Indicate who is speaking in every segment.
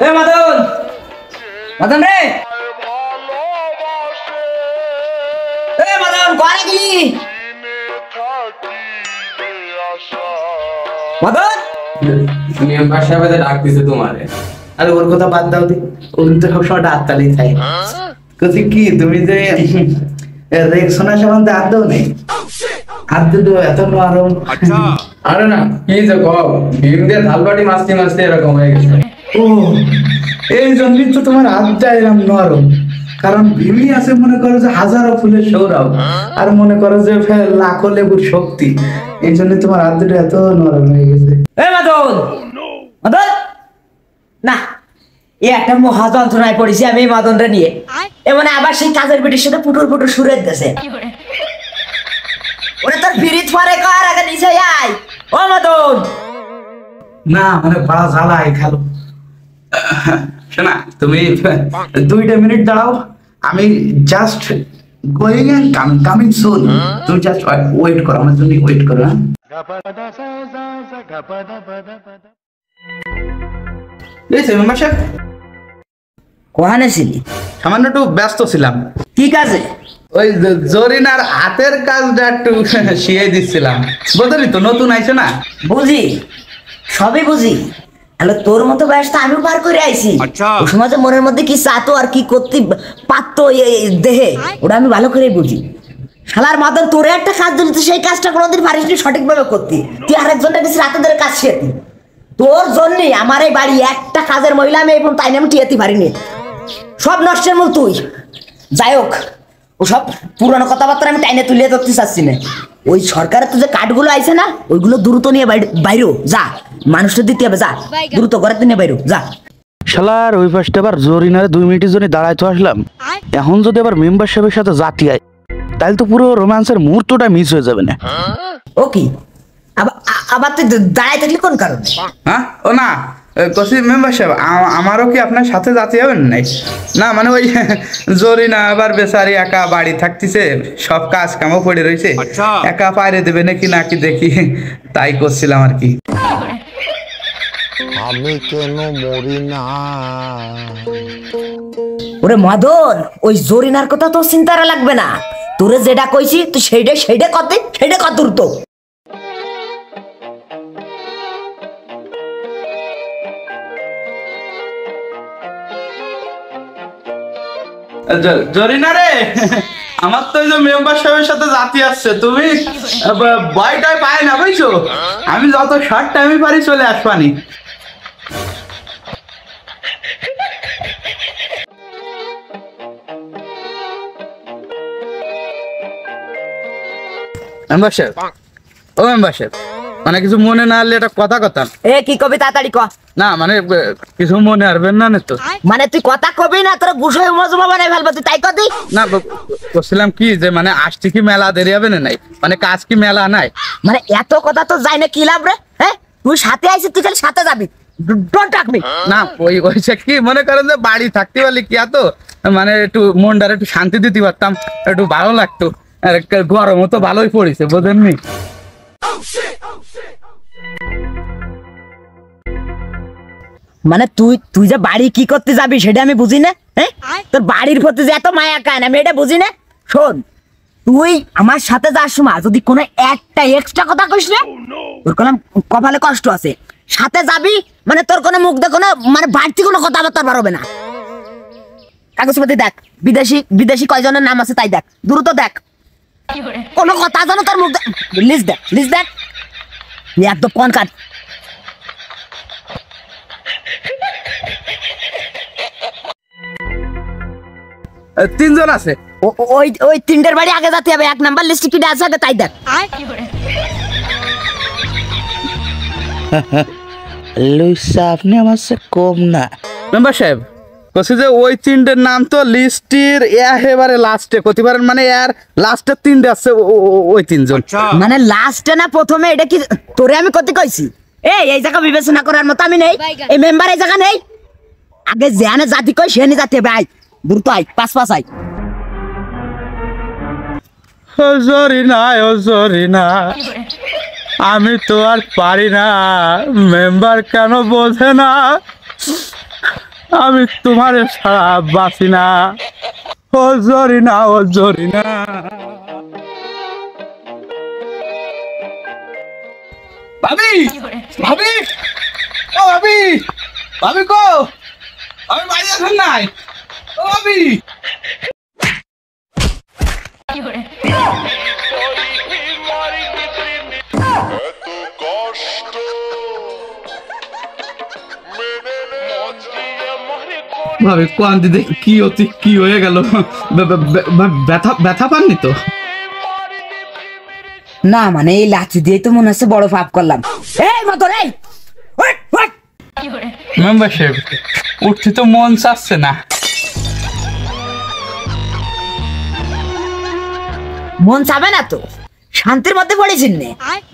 Speaker 1: এ মদন, মদন রে, এ মদন কোয়ারে গেলি? মদন
Speaker 2: মেম্বার সাহেব ডাক দিছে তোমারে।
Speaker 3: আরে ওর কথা বাদ দাও দি, ওর তো সবসময় ডাক্তারই থাকে। কইছি কি তুমি যে রেক্সোনা সাবান হাত দাও নেই, হাত দিতে এত নরম।
Speaker 2: আরে না কি যে কও, ভীম দিয়ে ধালবাটি মাছতে মাছতে এরকম হয়ে গেছে।
Speaker 3: ও এই জন্যই তো তোমার হাতটা এরকম নরম, কারণ ভীমই আছে মনে করো যে হাজারো ফুলের সৌরভ, আর মনে করো যে লাখো লেবুর শক্তি, এই জন্য তোমার হাত দুটো এত নরম হয়ে গেছে।
Speaker 1: এ মদন, মদন না, এ একটা মহা যন্ত্রণায় পড়েছি আমি মদন রে নিয়ে। এমন আবার সেই কাজের বেটির সাথে পুটুর পুটুর সুরের দেশে ওরে তোর বিরিত পরে কর আগে নিচে আয়। ও মদন
Speaker 3: না মানে বাড়া জ্বালাই খালো। শোনা তুমি 2 মিনিট দাঁড়াও, আমি just going and coming soon, তুমি জাস্ট ওয়েট করো, আমার জন্য ওয়েট করো। মেম্বার সাহেব
Speaker 1: কোহানে ছিলি?
Speaker 3: সামান্য একটু ব্যস্ত ছিলাম,
Speaker 1: কি কাজে?
Speaker 3: ওই জরিনার হাতের কাজটা একটু শিখিয়ে দিচ্ছিলাম, বুঝলি তো, নতুন আইছো না।
Speaker 1: বুঝি, সবই বুঝি। হ্যালো, তোর মতো বয়স তো আমিও পার করে আইছি। ওই সময় তো মনের মধ্যে কি চাতো আর কি করতে পারতো দেহে, ওটা আমি ভালো করে বুঝি। শালার মদন, তোরে একটা কাজ দিলি, তুই সেই কাজটা কোনোদিন পারিসনি সঠিকভাবে করতি। তুই আরেকজনটা বেশি রাতে ধরে কাজ শিখতি। তোর জন্যই আমার এই বাড়ি একটা কাজের মহিলা আমি এবং তাই আমি টিয়াতে পারিনি। সব নষ্টের মূল তুই। যাই হোক, ওসব পুরানো কথাবার্তা আমি টাইনে তুলিয়ে ধরতে চাচ্ছি না। ওই সরকারের তো যে কার্ডগুলো আইছে না, ওইগুলো দ্রুত নিয়ে বাইরেও যা, মানুষটা দিতে হবে, যা দ্রুত ঘরের নিয়ে বাইরেও যা।
Speaker 3: শালার ওই পাশটা আবার জরিনারে 2 মিনিটের জন্য দাঁড়াইতে আসলাম, এখন যদি আবার মেম্বার সাহেবের সাথে জাতি হয়, তাহলে তো পুরো রোমান্সের মুহূর্তটা মিস হয়ে যাবে না।
Speaker 1: ও কি আবার তুই দাঁড়াই থাকলি কোন কারণে?
Speaker 3: হ্যাঁ ও না কসি মেম্বার সাহেব, আমারও কি আপনার সাথে জাতি হবেন নাই? না মানে ওই জরিনা আবার বেচারি একা বাড়ি থাকতেছে, সব কাজ কামও পড়ে রয়েছে, একা পাইরে দেবে নাকি নাকি দেখি, তাই করছিলাম আর কি।
Speaker 4: আমি কেন মরি না?
Speaker 1: ওরে মদন, ওই জরিনার কথা তো চিন্তা লাগবে না। তোরে যেটা কইছি তুই সেইটা কত দ্রুত।
Speaker 3: জরিনা রে, আমার তো এই যে মেম্বার সাহেবের সাথে জাতি আসছে, তুমি ভয়টাই পায় না বুঝছো, আমি যত শর্ট টাইমে পারি চলে আসবানি। মেম্বার সাহেব, ও মেম্বার সাহেব, মানে কিছু মনে না হলে একটা কথা কথা।
Speaker 1: এ কি কবি তাড়াতাড়ি ক।
Speaker 3: না মানে কিছু মনে হারবেন না তো?
Speaker 1: মানে তুই কথা কবি না, তোর গুছাই মজমা বানাই ফেলবো, তুই তাই কদি
Speaker 3: না। বলছিলাম কি যে মানে আসছি কি মেলা দেরি হবে না নাই, মানে কাজ কি মেলা নাই?
Speaker 1: মানে এত কথা তো যাই না, কি লাভ রে? হ্যাঁ, তুই সাথে আইছিস, তুই খালি সাথে যাবি, ডোন্ট টাক মি।
Speaker 3: না ওই ওইসে কি মনে করেন যে বাড়ি থাকতে পারলে কি এত মানে একটু মনটারে একটু শান্তি দিতে পারতাম, একটু ভালো লাগতো। আর গরমও তো ভালোই পড়েছে, বোঝেননি?
Speaker 1: মানে তুই যে বাড়ি কি করতে যাবি সেটা আমি বুঝি না। হ্যাঁ, তোর বাড়ির প্রতি যে এত মায়া কান আমি এটা বুঝি না। শোন, তুই আমার সাথে যাওয়ার সময় যদি কোনো একটা এক্সট্রা কথা কইস না, তোর কোনো কপালে কষ্ট আছে। সাথে যাবি মানে তোর কোনো মুখ দেখো না, মানে বাড়তি কোনো কথাবার্তা বাড়বে না। কাগজপত্র দেখ, বিদেশি কয়জনের নাম আছে তাই দেখ, দ্রুত দেখ, কোনো কথা জানো তোর মুখ লিস্ট দেখ একদম কোন কাজ।
Speaker 3: তিনজন আছে।
Speaker 1: ওই তিনটার বাড়ি আগে যেতে হবে, 1 নাম্বার লিস্টে কি আছে আগে তাই দেখ।
Speaker 3: লুইসা আপনি আমার সে কম না। মেম্বার সাহেব কইছে যে ওই তিনটের নাম তো লিস্টের একেবারে লাস্টে কইতে পারেন, মানে এর লাস্টের 3টে আছে ওই 3 জন।
Speaker 1: মানে লাস্টে না প্রথমে? এটা কি তোরে আমি কত কইছি? এই জায়গা বিবেচনা করার মতো আমি নেই, এই মেম্বার এই জায়গা নেই। আগে যেখানে জাতি কই সেখানে জাতি হবে। আয় দ্রুত আয়, পাঁচ আয়।
Speaker 3: জরিনা আমি তো আর পারি না, মেম্বার কেন বোঝে না, আমি তোমার সারা বাঁচি না, ও জরিনা, ও জরিনা। ভাবি, ভাবি, ও ভাবি, ভাবি কো, আমি বাড়ি আছেন নাই, ও ভাবি। ভাবি কোন দিদি কি অতি কি হয়ে গেল, ব্যথা ব্যথা পাননি তো?
Speaker 1: না মানে এই লাঠি দিয়ে তো মনে হচ্ছে বড় পাপ করলাম। এই মতো রে,
Speaker 3: মেম্বারশিপ উঠতে তো মন চাচ্ছে না।
Speaker 1: মন চাবে না তো, শান্তির মধ্যে পড়েছিস নে,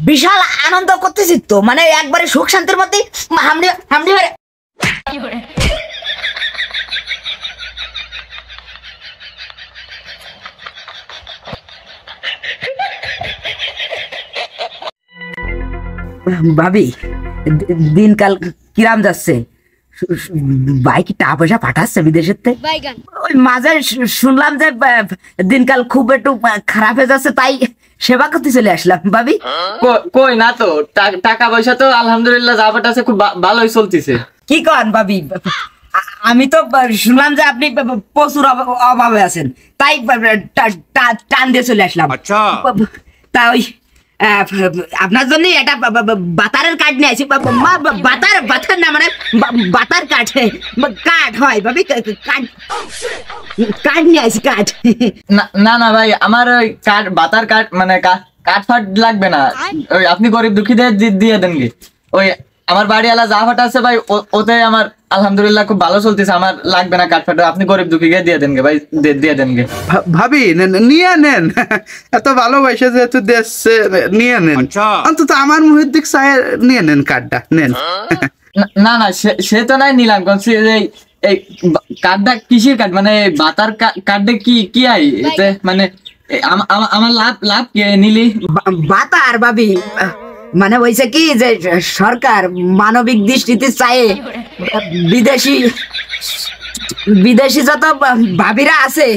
Speaker 1: বিশাল আনন্দ করতেছিস তো, মানে একবারে সুখ শান্তির মধ্যে হামড়ি হামড়ি মেরে। ভাবি দিনকাল কিরাম যাচ্ছে? ভাই কি টাকা পয়সা পাঠাচ্ছে বিদেশের থেকে? ওই মাঝে শুনলাম যে দিনকাল খুব একটু খারাপ হয়ে যাচ্ছে, তাই সেবা করতে চলে আসলাম। ভাবি
Speaker 2: কই না তো, টাকা পয়সা তো আলহামদুলিল্লাহ যা পাঠাচ্ছে খুব ভালোই চলতেছে।
Speaker 1: কি করেন ভাবি? আমি তো শুনলাম যে আপনি প্রচুর অভাবে আছেন, তাই টান দিয়ে চলে আসলাম। তা ওই আপনার জন্য একটা বাতারের কাঠ নিয়ে আসি। বাতার না মানে বাতার কাঠ কাঠ হয় ভাবি, কাঠ নিয়ে আসি কাঠ।
Speaker 2: না না ভাই, আমার ওই কাঠ বাতার কাঠ মানে কাঠ ফাট লাগবে না, ওই আপনি গরিব দুঃখীদের দিয়ে দেন গে। ওই আমার বাড়িওয়ালা যা ফাটা আছে ভাই, ওতে আমার আলহামদুলিল্লাহ খুব ভালো চলতেছে, আমার লাগবে না কাঠ ফাটা, আপনি গরিব দুঃখীকে দিয়ে দেন গে ভাই, দিয়ে দেন গে।
Speaker 3: ভাবি নিয়ে নেন, এত ভালোবাসে যেহেতু দেশে নিয়ে নেন, অন্তত আমার মুহের দিক চাই নিয়ে নেন, কাঠটা নেন।
Speaker 2: না না সে তো নাই নিলাম, এই কাঠটা কিসের কাঠ, মানে বাতার কাঠটা কি আই এতে, মানে আমার লাভ কে নিলি?
Speaker 1: বাতার ভাবি মানে হয়েছে কি যে সরকার মানবিক দৃষ্টিতে চায় বিদেশি যত ভাবিরা আছে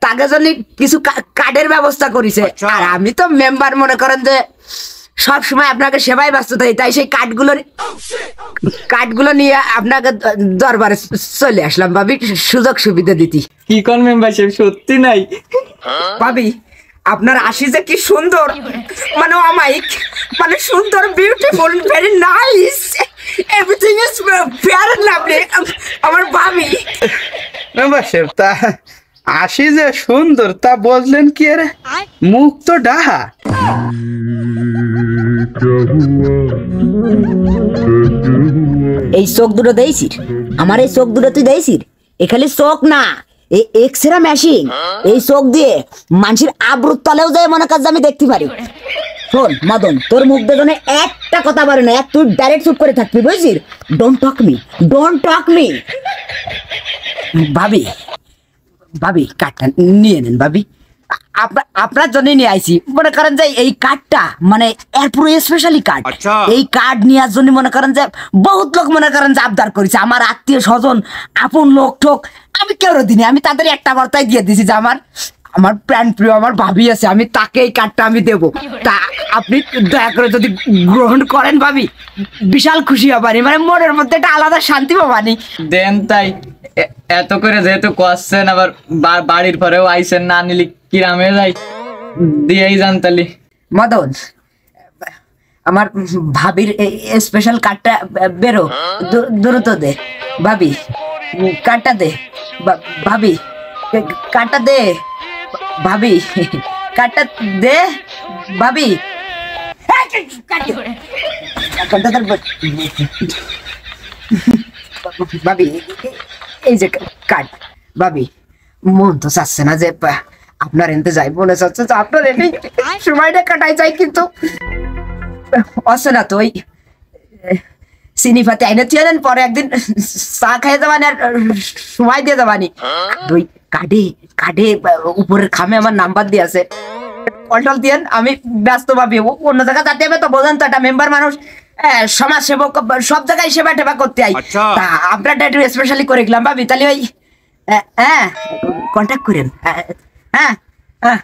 Speaker 1: তাকে জন্য কিছু কার্ডের ব্যবস্থা করেছে। আর আমি তো মেম্বার, মনে করেন যে সব সময় আপনাকে সেবায় ব্যস্ত থাকি, তাই সেই কার্ডগুলো নিয়ে আপনাকে দরবারে চলে আসলাম ভাবি, সুযোগ সুবিধা দিতি।
Speaker 2: কি কোন মেম্বারশিপ সত্যি নাই
Speaker 1: ভাবি? আপনার আশি যে কি সুন্দর, মানে অমায়িক, মানে সুন্দর, beautiful, very nice, everything is fair and lovely আমার ভাবি।
Speaker 3: মেম্বারশিপ তা আসি যে সুন্দর তা বললেন কি? আরে মুখ তো ডাহা।
Speaker 1: এই চোখ দুটো দেইছিস, আমার এই চোখ দুটো তুই দেইছিস? এ খালি চোখ না, এই এক্সরে মেশিন, এই চোখ দিয়ে মানুষের আব্রুর তলেও যায় মনে কাজ আমি দেখতে পারি। শোন মদন, তোর মুখ বেদনে একটা কথা বলে না, তুই ডাইরেক্ট চুপ করে থাকবি, বুঝছিস? Don't talk me. ভাবি ভাবি কাঠটা নিয়ে নেন ভাবি, আপনার জন্য নিয়ে আইছি। মনে করেন যে এই কার্ডটা মানে এর পুরো স্পেশালি কার্ড, এই কার্ড নেওয়ার জন্য মনে করেন যে বহুত লোক মনে করেন যে আবদার করেছে, আমার আত্মীয় স্বজন, আপন লোক ঠোক, আমি কেউ দিনে আমি তাদের একটা বার্তায় দিয়ে দিছি যে আমার প্রাণ প্রিয় আমার ভাবি আছে, আমি তাকে এই কার্ডটা আমি দেবো। তা আপনি দয়া করে যদি গ্রহণ করেন ভাবি, বিশাল খুশি হবানি, মানে মনের মধ্যে একটা আলাদা শান্তি পাবানি।
Speaker 2: দেন তাই, এত করে যেহেতু করছেন, আবার বাড়ির পরেও আইসেন, না নিলি কিরামে যাই, দিয়েই যান তালি।
Speaker 1: মদন, আমার ভাবির স্পেশাল কার্ডটা বেরো, দ্রুত দে ভাবি, কার্ডটা দে ভাবি, কার্ডটা দে ভাবি, কার্ডটা দে ভাবি। ভাবি এই যে কার্ড ভাবি, মন তো চাচ্ছে না যে আপনার এনতে যাই, মনে চাচ্ছে যে আপনার এনে সময়টা কাটাই যায়, কিন্তু আসে না তো। ওই চিনি ফাতে আইনে তুই পরে একদিন চা খাইয়ে যাবানি আর সময় দিয়ে যাবানি। ওই কার্ডে উপরের খামে আমার নাম্বার দিয়ে আছে, কন্ট্রোল দিয়েন, আমি ব্যস্ত ভাবি অন্য জায়গায় যেতে হবে তো, বোঝেন তো একটা মেম্বার মানুষ, সমাজ সেবক, সব জায়গায় সেবা টেবা করতে আই, তা আপনারটা একটু স্পেশালি করে গেলাম ভাবি। তাহলে ওই হ্যাঁ কন্ট্যাক্ট করেন। হ্যাঁ হ্যাঁ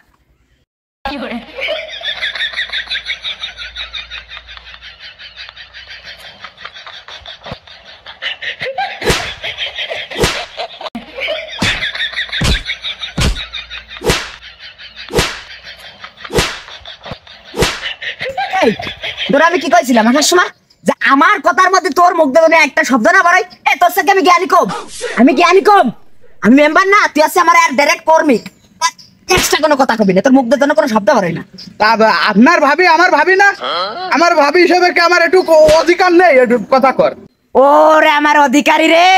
Speaker 1: তোর আমি কি কইছিলাম আসার সময়, যে আমার কথার মধ্যে তোর মুখ দেখে একটা শব্দ না বাড়াই। তোর সাথে আমি জ্ঞানী কম, আমি জ্ঞানী কম, আমি মেম্বার না, তুই আছে আমার আর ডাইরেক্ট কর্মী, এক্সট্রা কোনো কথা কবি না, তোর মুখ দেখে কোনো শব্দ বাড়াই না।
Speaker 3: আপনার ভাবি আমার ভাবি না, আমার ভাবি হিসেবে কি আমার একটু অধিকার নেই একটু কথা কর?
Speaker 1: ওরে আমার অধিকারী রে,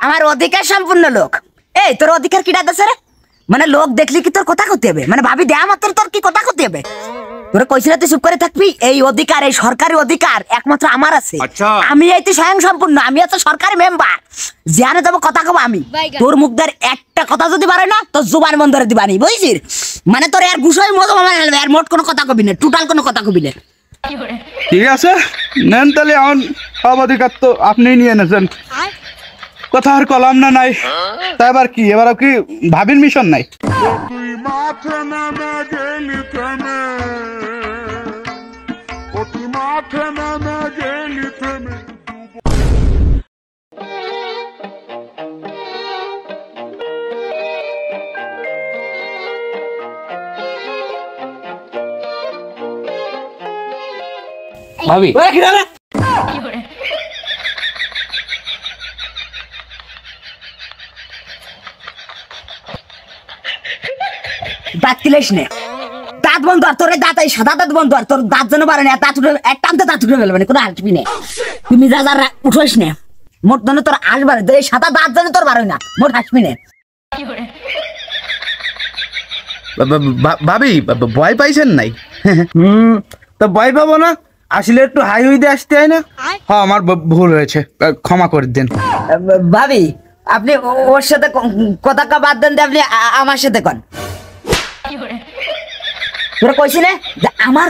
Speaker 1: আমার অধিকার সম্পূর্ণ লোক। এই তোর অধিকার কিটা দেশে রে? মানে লোক দেখলি কি তোর কথা করতে হবে? মানে ভাবি দেয়া মাত্র তোর কি কথা করতে হবে? তোরা কইছিল তুই চুপ করে থাকবি? এই অধিকার, এই সরকারি অধিকার একমাত্র আমার আছে। আমি এই স্বয়ং সম্পূর্ণ, আমি হচ্ছে সরকারি মেম্বার, জানে যাবো কথা কব আমি। তোর মুখদার একটা কথা যদি পারে না তোর জুবান বন্ধ করে দিবানি, বুঝছিস? মানে তোর এর গুছাই মতো আর মোট কোনো কথা কবি না, টোটাল কোনো কথা কবি না।
Speaker 3: ঠিক আছে, নেন তাহলে এখন সব অধিকার তো আপনি নিয়ে নেছেন, কথা আর কলাম না নাই। তা এবার কি, এবার কি ভাবির মিশন নাই?
Speaker 4: তুই মাঠে নেমে গেলি থেমে, ও তুই মাঠে নেমে গেলি থেমে।
Speaker 3: ভাবি
Speaker 1: দাঁত কিলেস নে, দাঁত বন্ধ আর তোর দাঁত, এই সাদা দাঁত বন্ধ আর তোর দাঁত যেন পারে না, দাঁত উঠে এক টানতে দাঁত উঠে ফেলবে না, কোনো আসবি না। তুমি যা যা উঠোস নে, মোট যেন তোর আসবার, এই সাদা দাঁত যেন তোর বারোই না, মোট আসবি না।
Speaker 3: ভাবি ভয় পাইছেন নাই?
Speaker 5: তো ভয় পাবো না, আসলে একটু হাই হইতে আসতে হয় না?
Speaker 3: হ্যাঁ আমার ভুল হয়েছে, ক্ষমা করে দেন।
Speaker 1: ভাবি আপনি ওর সাথে কথা কা বাদ দেন, আপনি আমার সাথে কন। তোরা কইছি না যে আমার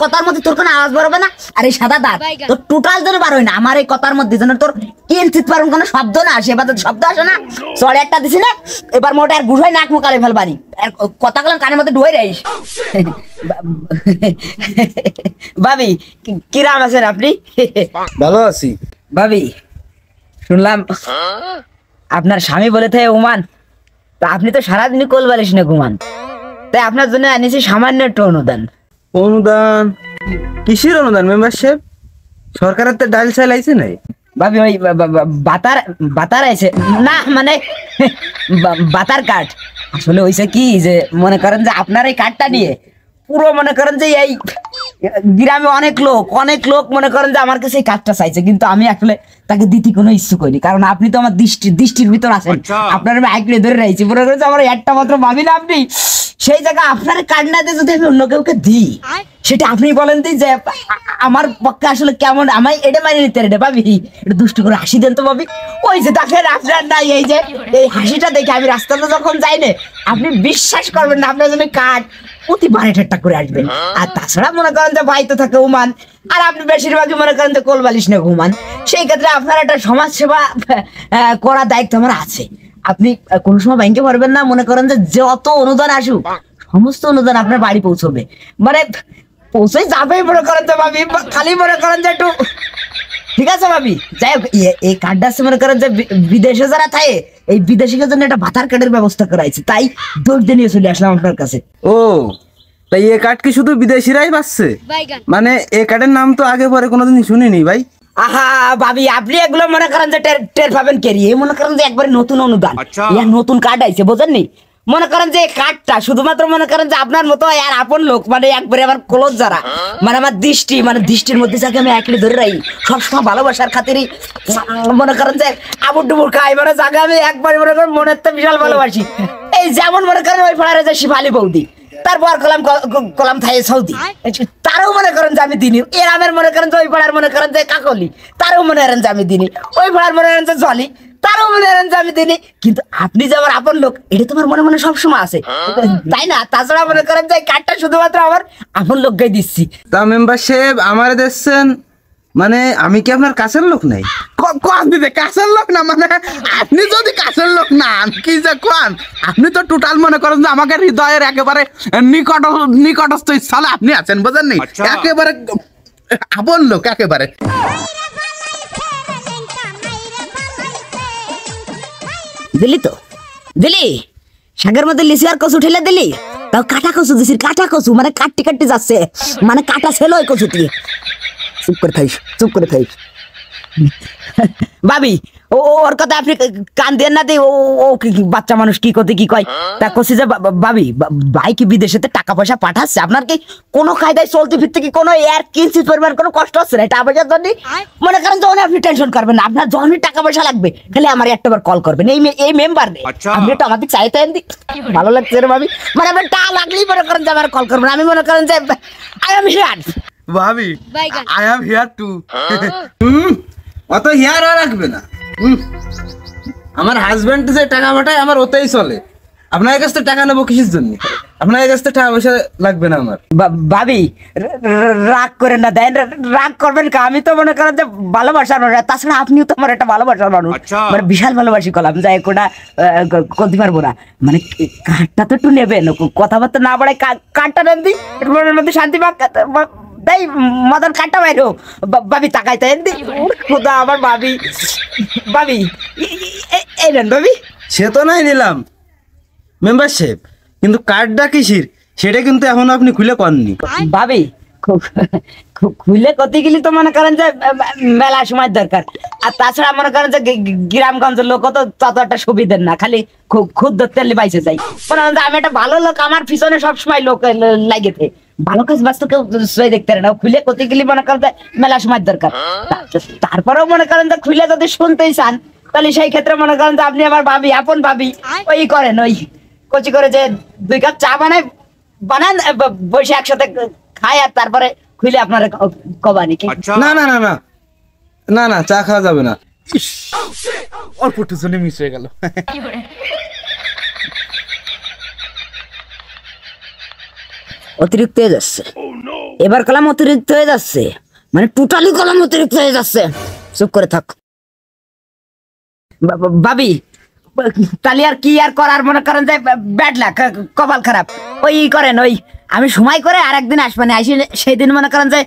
Speaker 1: কথার মধ্যে তোর কোনো আওয়াজ বেরোবে না, আর এই সাদা দাঁত তোর টোটাল যেন বার হয় না আমার এই কথার মধ্যে, যেন তোর কিঞ্চিত পারুন কোনো শব্দ না আসে। এবার শব্দ আসে না, চড়ে একটা দিছি না, এবার মোটা আর গুছাই নাক মুখ আলে ফেলবানি, কথা গুলো কানের মধ্যে ঢুয়ে রাইস। ভাবি কিরাম আছেন আপনি?
Speaker 5: ভালো আছি।
Speaker 1: ভাবি শুনলাম আপনার স্বামী বলে থাকে ওমান, তা আপনি তো সারাদিনই কোল বালিশ না ঘুমান, তাই আপনার জন্য আনিছি সামান্য একটু অনুদান।
Speaker 5: অনুদান? কিসের অনুদান মেম্বারশিপ? সরকারের তো ডাল চাল আইছে নাই?
Speaker 1: ভাবি ওই বাতার আছে না, মানে বাতার কার্ড। আসলে হইছে কি যে মনে করেন যে আপনার এই কার্ডটা নিয়ে পুরো মনে করেন যে এই গ্রামে অনেক লোক মনে করেন যে আমার কাছে এই কার্ডটা চাইছে, কিন্তু আমি আসলে তাকে দিতে কোনো ইচ্ছুক হইনি, কারণ আপনি তো আমার দৃষ্টির ভিতর আছেন। আপনার আমি আইকড়ে ধরে রয়েছি, মনে করেন যে আমার একটা মাত্র ভাবি না আপনি, সেই জায়গায় আপনার কার্ড না দিয়ে যদি আমি অন্য কাউকে দিই, সেটা আপনি বলেন দিই যে আমার পক্ষে আসলে কেমন, আমি এটা মানিয়ে নিতে রে ভাবি, এটা দুষ্টু করে হাসি দেন তো ভাবি। ওই যে দেখেন আপনার নাই এই যে এই হাসিটা দেখে আমি রাস্তাতে যখন যাই না, আপনি বিশ্বাস করবেন না আপনার জন্য কার্ড প্রতি 12টা করে আসবে। আর তাছাড়া মনে করেন যে ভাই তো থাকে উমান, আর আপনি বেশিরভাগই মনে করেন যে কোল বালিশ না ঘুমান, সেই ক্ষেত্রে আপনার একটা সমাজ সেবা করার দায়িত্ব আমার আছে। আপনি কোন সময় ব্যাংকে পারবেন না, মনে করেন যে যত অনুদান আসুক সমস্ত অনুদান আপনার বাড়ি পৌঁছবে, মানে পৌঁছে যাবে মনে করেন তো ভাবি, খালি মনে করেন যে একটু ঠিক আছে ভাবি। যাই হোক এই কার্ডটা আছে মনে করেন যে বিদেশে যারা থাকে এই বিদেশিদের জন্য একটা ভাতার কার্ডের ব্যবস্থা করা হয়েছে, তাই দৌড় দিয়ে নিয়ে চলে আসলাম আপনার কাছে।
Speaker 5: ও তাই এ কার্ড কি শুধু বিদেশিরাই পাচ্ছে? মানে এ কার্ডের নাম তো আগে পরে কোনোদিন শুনিনি ভাই।
Speaker 1: আহা ভাবি আপনি এগুলো মনে করেন যে টের পাবেন কেরি, মনে করেন যে একবারে নতুন অনুদান, নতুন কার্ড আইছে বুঝেননি। মনে করেন যে কার্ডটা শুধুমাত্র মনে করেন যে আপনার মতো আর আপন লোক, মানে একবারে আমার ক্লোজ যারা, মানে আমার দৃষ্টির মধ্যে যাকে আমি একলে ধরে রাখি সবসময় ভালোবাসার খাতিরই, মনে করেন যে আবুর ডুবুর খাই, মানে যাকে আমি একবারে মনে করেন মনের তো বিশাল ভালোবাসি। এই যেমন মনে করেন ওই পাড়ার যে শিফালি বৌদি, তারপর কলাম থাই সৌদি, তারও মনে করেন যে আমি দিনি। এরামের মনে করেন যে ওই পাড়ার মনে করেন যে কাকলি, তারও মনে করেন যে আমি দিনি। ওই পাড়ার মনে করেন যে জলি, তারও মনে করেন যে আমি দিইনি, কিন্তু আপনি যে আমার আপন লোক এটা তোমার মনে মনে সবসময় আছে, তাই না? তাছাড়া মনে করেন যে কার্ডটা শুধুমাত্র আমার আপন লোককে দিচ্ছি।
Speaker 5: তা মেম্বার সাহেব আমারে দেখছেন, মানে আমি কি আপনার কাছের লোক নাই?
Speaker 3: কোন দিতে কাছের লোক না, মানে আপনি যদি কাছের লোক না কি যে কোন, আপনি তো টোটাল মনে করেন যে আমাকে হৃদয়ের একেবারে নিকটস্থ স্থলে আপনি আছেন, বুঝেন নি? একেবারে আপন লোক একেবারে।
Speaker 1: দিলি তো দিলি, শাকের মধ্যে লিচি আর কচু ঠেলে দিলি, তাও কাটা কচু দিছিস, কাটা কচু মানে কাটতে কাটতে যাচ্ছে, মানে কাটা ছিল ওই কচুটি। চুপ করে থাইস, চুপ করে থাইস ভাবি, ওর কথা আপনি কান দেন না, ও ও বাচ্চা মানুষ কি করতে কি কয়, তা কছি যে ভাবি ভাই কি বিদেশেতে টাকা পয়সা পাঠাচ্ছে, আপনার কি কোনো কায়দায় চলতে ফিরতে কি কোনো এর কিঞ্চিত পরিমাণ কোনো কষ্ট হচ্ছে না? টাকা পয়সার জন্য মনে করেন যখন আপনি টেনশন করবেন না, আপনার যখনই টাকা পয়সা লাগবে খালি আমার একটাবার কল করবেন, এই মেম্বার নেই, আপনি একটু আমাদের চাইতে দি, ভালো লাগছে রে ভাবি, মানে আপনার টাকা লাগলেই মনে করেন যে আমার কল করবেন, আমি মনে করেন যে আই এম হিয়ার
Speaker 3: ভাবি, আই এম হিয়ার টু।
Speaker 5: অত হিয়ার রাখবে না, আমার হাজবেন্ড যে টাকা পাঠায় আমার ওতেই চলে, আপনার কাছ থেকে টাকা নেবো কিসের জন্য? আপনার কাছ থেকে টাকা পয়সা লাগবে না আমার।
Speaker 1: ভাবি রাগ করেন না, দেন রাগ করবেন কা, আমি তো মনে করেন যে ভালোবাসার মানুষ, তাছাড়া আপনিও তো আমার একটা ভালোবাসার মানুষ, মানে বিশাল ভালোবাসি কলাম, যাই কোটা করতে পারবো না, মানে কার্ডটা তো একটু নেবেন, কথাবার্তা না বাড়াই কার্ডটা নেন দি, মনের মধ্যে শান্তি পাক, তাই মদন কাটটা বাইরো ভাবি তাকাই তাই দি, খোদা আমার ভাবি, ভাবি এই নেন ভাবি।
Speaker 5: সে তো নাই নিলাম মেম্বারশিপ, কিন্তু কার্ডটা কিসির সেটা কিন্তু এখন আপনি খুলে পাননি।
Speaker 1: ভাবি খুলে করতে গেলে তো মনে করেন যে মেলা সময় দরকার, আর তাছাড়া মনে করেন যে গ্রামগঞ্জের লোক তো তত একটা সুবিধার না, খালি খুদ ধরতে বাইসে যাই, মনে করেন যে আমি একটা ভালো লোক, আমার পিছনে সবসময় লোক লাগেছে, ভালো কাজ বাস্তব কেউ দেখতে পারে না, খুলে করতে গেলে মনে করেন যে মেলা সময় দরকার, তারপরেও মনে করেন যে খুলে যদি শুনতেই চান তাহলে সেই ক্ষেত্রে মনে করেন যে আপনি আমার ভাবি, আপন ভাবি, ওই করেন ওই কচি করে যে 2 কাপ চা বানান বসে একসাথে খাই, আর তারপরে খুলে আপনার কবানি কি?
Speaker 5: না না না না না না, চা খাওয়া যাবে না।
Speaker 3: অল্প একটু জন্য মিস হয়ে গেল।
Speaker 1: অতিরিক্ত হয়ে যাচ্ছে, এবার কলাম অতিরিক্ত হয়ে যাচ্ছে, মানে টোটালি কলাম অতিরিক্ত হয়ে যাচ্ছে, চুপ করে থাক ভাবি, তাহলে আর কি আর করার, মনে করেন যে ব্যাড লাক, কপাল খারাপ, ওই করেন ওই আমি সময় করে আর একদিন আসবানি, আসি সেই দিন মনে করেন যে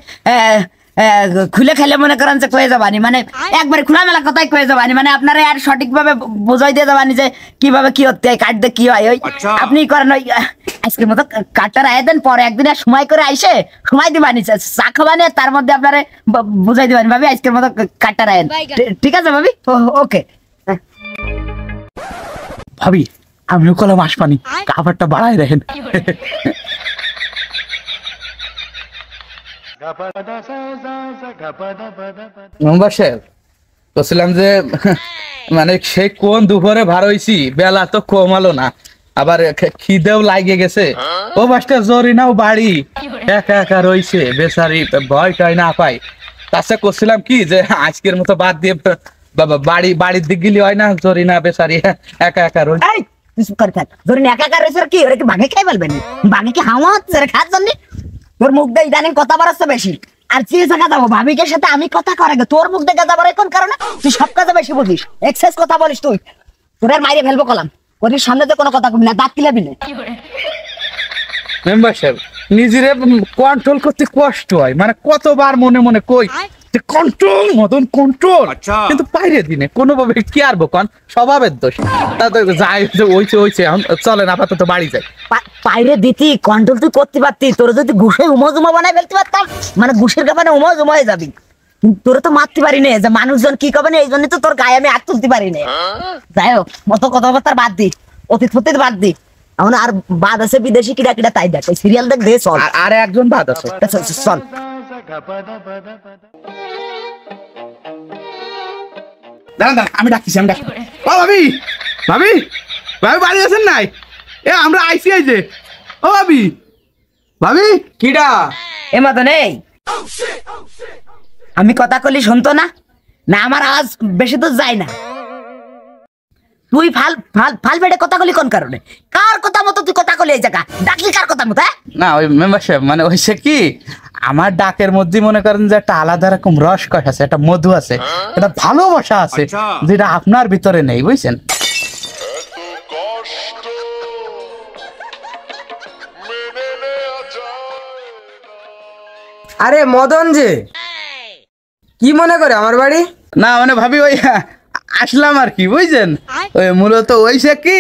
Speaker 1: খুলে খেলে মনে করেন যে কয়ে যাবানি, মানে একবারে খোলামেলা কথাই কয়ে যাবানি, মানে আপনারা আর সঠিকভাবে বোঝাই দিয়ে যাবানি যে কিভাবে কি হতে হয়, কাটতে কি হয়, ওই আপনি করেন ওই আজকের মতো কাটটা রায় দেন, পরে একদিন আর সময় করে আইসে সময় দিবানি, চা খাবানি, আর তার মধ্যে আপনারা বুঝাই দিবানি ভাবি আজকের মতো কাটটা রায়, ঠিক আছে ভাবি? ওকে
Speaker 3: ভাবি আমিও কলাম আসপানি, খাবারটা বাড়াই দেখেন। মেম্বার সাহেব বলছিলাম যে মানে সেই কোন দুপুরে ভার হইছি, বেলা তো কমালো না, আবার খিদেও লাগে গেছে, ও বাসটা জরি নাও বাড়ি একা একা রইছে বেচারি, ভয় টয় না পাই, তাছাড়া করছিলাম কি যে আজকের মতো বাদ দিয়ে বাড়ির দিক গেলে হয় না, জরি না বেচারি একা একা রই।
Speaker 1: ধরেন একা একা রয়েছে কি, ওরা কি বাঘে খাই বলবেন? বাঘে কি হাওয়া হচ্ছে খাওয়ার জন্য? তোর মুখ দিয়ে ইদানিং কথা বাড়াচ্ছে বেশি, আর চিজ দেখা যাবো ভাবিকের সাথে আমি কথা করে তোর মুখ দিয়ে কথা বাড়াই কোন কারণে? তুই সব কাজে বেশি বুঝিস, এক্সেস কথা বলিস, তুই তোর মাইরে ফেলবো কলাম, ওর সামনে তো কোনো কথা কবি না, দাঁত কিলাবি না।
Speaker 3: মেম্বার সাহেব নিজেরে কন্ট্রোল করতে কষ্ট হয়, মানে কতবার মনে মনে কই কন্ট্রোল মতন কন্ট্রোল, কিন্তু বাইরে দিনে কোনোভাবে কি আর বকন, স্বভাবের দোষ, যাই ওইছে চলেন আপাতত বাড়ি যাই।
Speaker 1: বাইরে দিতি কন্ট্রোল তুই করতে পারতি, তোর যদি ঘুষে উমা বানাই ফেলতে পারতাম, মানে ঘুষের কাপড়ে উমা হয়ে যাবি, তোর তো মারতে পারি না, যে মানুষজন কি করবে না এই জন্য তো তোর গায়ে আমি হাত তুলতে পারি না। যাই হোক মতো কথাবার্তার বাদ দি, অতীত ফতীত বাদ দি, এখন আর বাদ আছে বিদেশি কিরা কিরা তাই দেখ, সিরিয়াল দেখ দে, চল
Speaker 3: আর একজন বাদ আছে,
Speaker 1: চল
Speaker 3: দাঁড়ান আমি ডাকতেছি, আমি ডাকি। ও ভাবি, ভাবি ভাবি বাড়ি আছেন নাই? এ আমরা আইসি আইছে। ও ভাবি, ভাবি
Speaker 5: কিডা
Speaker 1: এ মতো নেই, আমি কথা কলি শুনতো না, না আমার আওয়াজ বেশি তো যায় না, তুই ফাল ফাল ফাল বেড়ে কথা কলি কোন কারণে? কার কথা মতো তুই কথা কলি এই জায়গা? ডাকলি কার কথা মতো?
Speaker 3: না ওই মেম্বার সাহেব মানে হয়েছে কি, আমার ডাকের মধ্যে মনে করেন যে একটা আলাদা রকম রসকস আছে, একটা মধু আছে, একটা ভালোবাসা আছে, যেটা আপনার ভিতরে নেই, বুঝছেন?
Speaker 5: আরে মদন যে কি মনে করে আমার বাড়ি?
Speaker 3: না মানে ভাবি ওই আসলাম আর কি, বুঝছেন? ওই মূলত হয়েছে কি,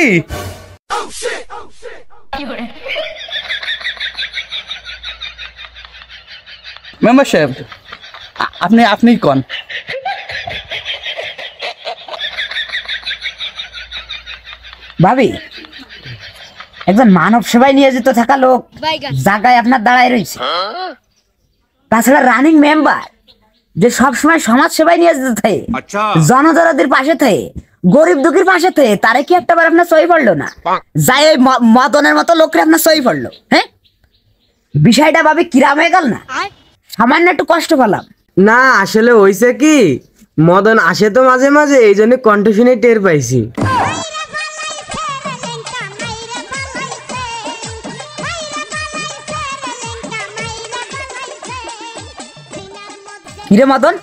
Speaker 3: মেম্বার সাহেব আপনি কোন?
Speaker 1: ভাবি, একজন মানব সেবায় নিয়োজিত থাকা লোক জায়গায় আপনার দাঁড়ায় রয়েছে, তাছাড়া রানিং মেম্বার যে সবসময় সমাজ সেবায় নিয়োজিত থাকে, জনদরদের পাশে থাকে, গরিব দুঃখীর পাশে থাকে, তারে কি একটাবার আপনার সই পড়লো না? যাই ওই মদনের মতো লোকরে আপনার সই পড়লো। হ্যাঁ, বিষয়টা ভাবি কিরাম হয়ে গেল না? সামান্য একটু কষ্ট পেলাম।
Speaker 5: না আসলে হইছে কি, মদন আসে তো মাঝে মাঝে, এই জন্য কণ্ঠ শুনে টের পাইছি।
Speaker 1: কিরে মদন,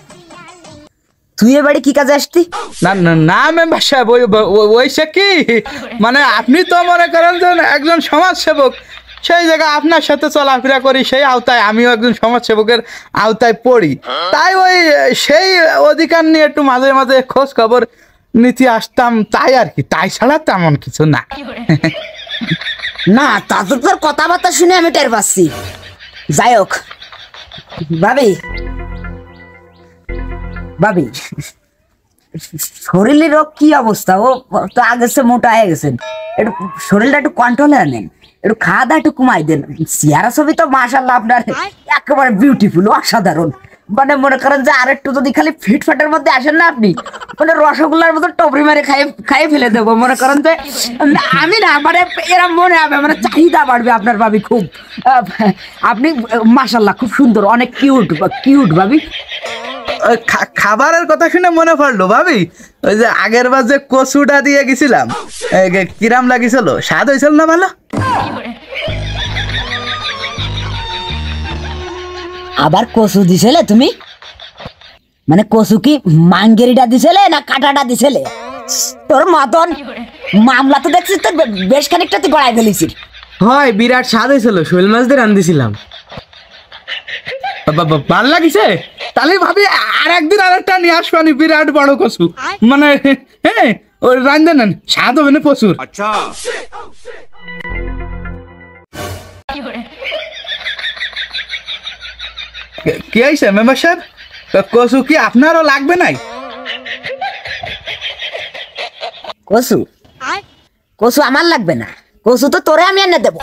Speaker 1: তুই এ বাড়ি কি কাজে আসতি?
Speaker 3: না না না মেম্বার সাহেব, ওইসে কি মানে আপনি তো মনে করেন যে একজন সমাজ সেবক, সেই জায়গায় আপনার সাথে চলাফেরা করি, সেই আওতায় আমিও একজন সমাজ সেবকের আওতায় পড়ি, তাই ওই সেই অধিকার নিয়ে একটু মাঝে মাঝে খোঁজ খবর নিতে আসতাম, তাই আর কি, তাই ছাড়া তেমন কিছু না।
Speaker 1: না, তা তো তোর কথাবার্তা শুনে আমি টের পাচ্ছি। যাই হোক ভাবি, ভাবি শরীরের কি অবস্থা? ও তো আগে সে মোটা হয়ে গেছেন, একটু শরীরটা একটু কন্ট্রোলে আনেন, একটু খাওয়া দাওয়া একটু কমাই দেন। চেহারা ছবি তো মাশাআল্লাহ আপনার একেবারে বিউটিফুল, অসাধারণ। মানে মনে করেন যে আর একটু যদি খালি ফিটফাটের মধ্যে আসেন না আপনি, মানে রসগোল্লার মতো টপরি মারে খাইয়ে ফেলে দেবো। মনে করেন যে আমি না মানে এরা মনে হবে মানে চাহিদা বাড়বে আপনার ভাবি খুব। আপনি মাশাআল্লাহ খুব সুন্দর, অনেক কিউট ভাবি।
Speaker 3: ওই খাবারের কথা শুনে মনে পড়লো ভাবি, ওই যে আগের বার যে কচুটা দিয়ে গেছিলাম, কিরাম লাগিছিল? স্বাদ হয়েছিল না ভালো?
Speaker 1: আবার কচু দিছিলে তুমি? মানে কচু কি মাঙ্গেরিটা দিছিলে না কাটাটা দিছিলে? তোর মতন মামলা তো দেখছিস তোর বেশ খানিকটা তুই গড়াই ফেলেছিস।
Speaker 5: হয় বিরাট স্বাদ হয়েছিল, শৈল মাছ দিয়ে রান্ধিছিলাম।
Speaker 3: ভাল লাগিছে? তাহলে ভাবি আর একদিন আর একটা নিয়ে আসবানি, বিরাট বড় কচু, মানে হ্যাঁ ওই রান্ধে নেন, স্বাদ হবে না প্রচুর। কি হয়েছে মেম্বার সাহেব, কচু কি আপনারও লাগবে নাই?
Speaker 1: কচু আমার লাগবে না, কচু তো তোরে আমি এনে দেবো।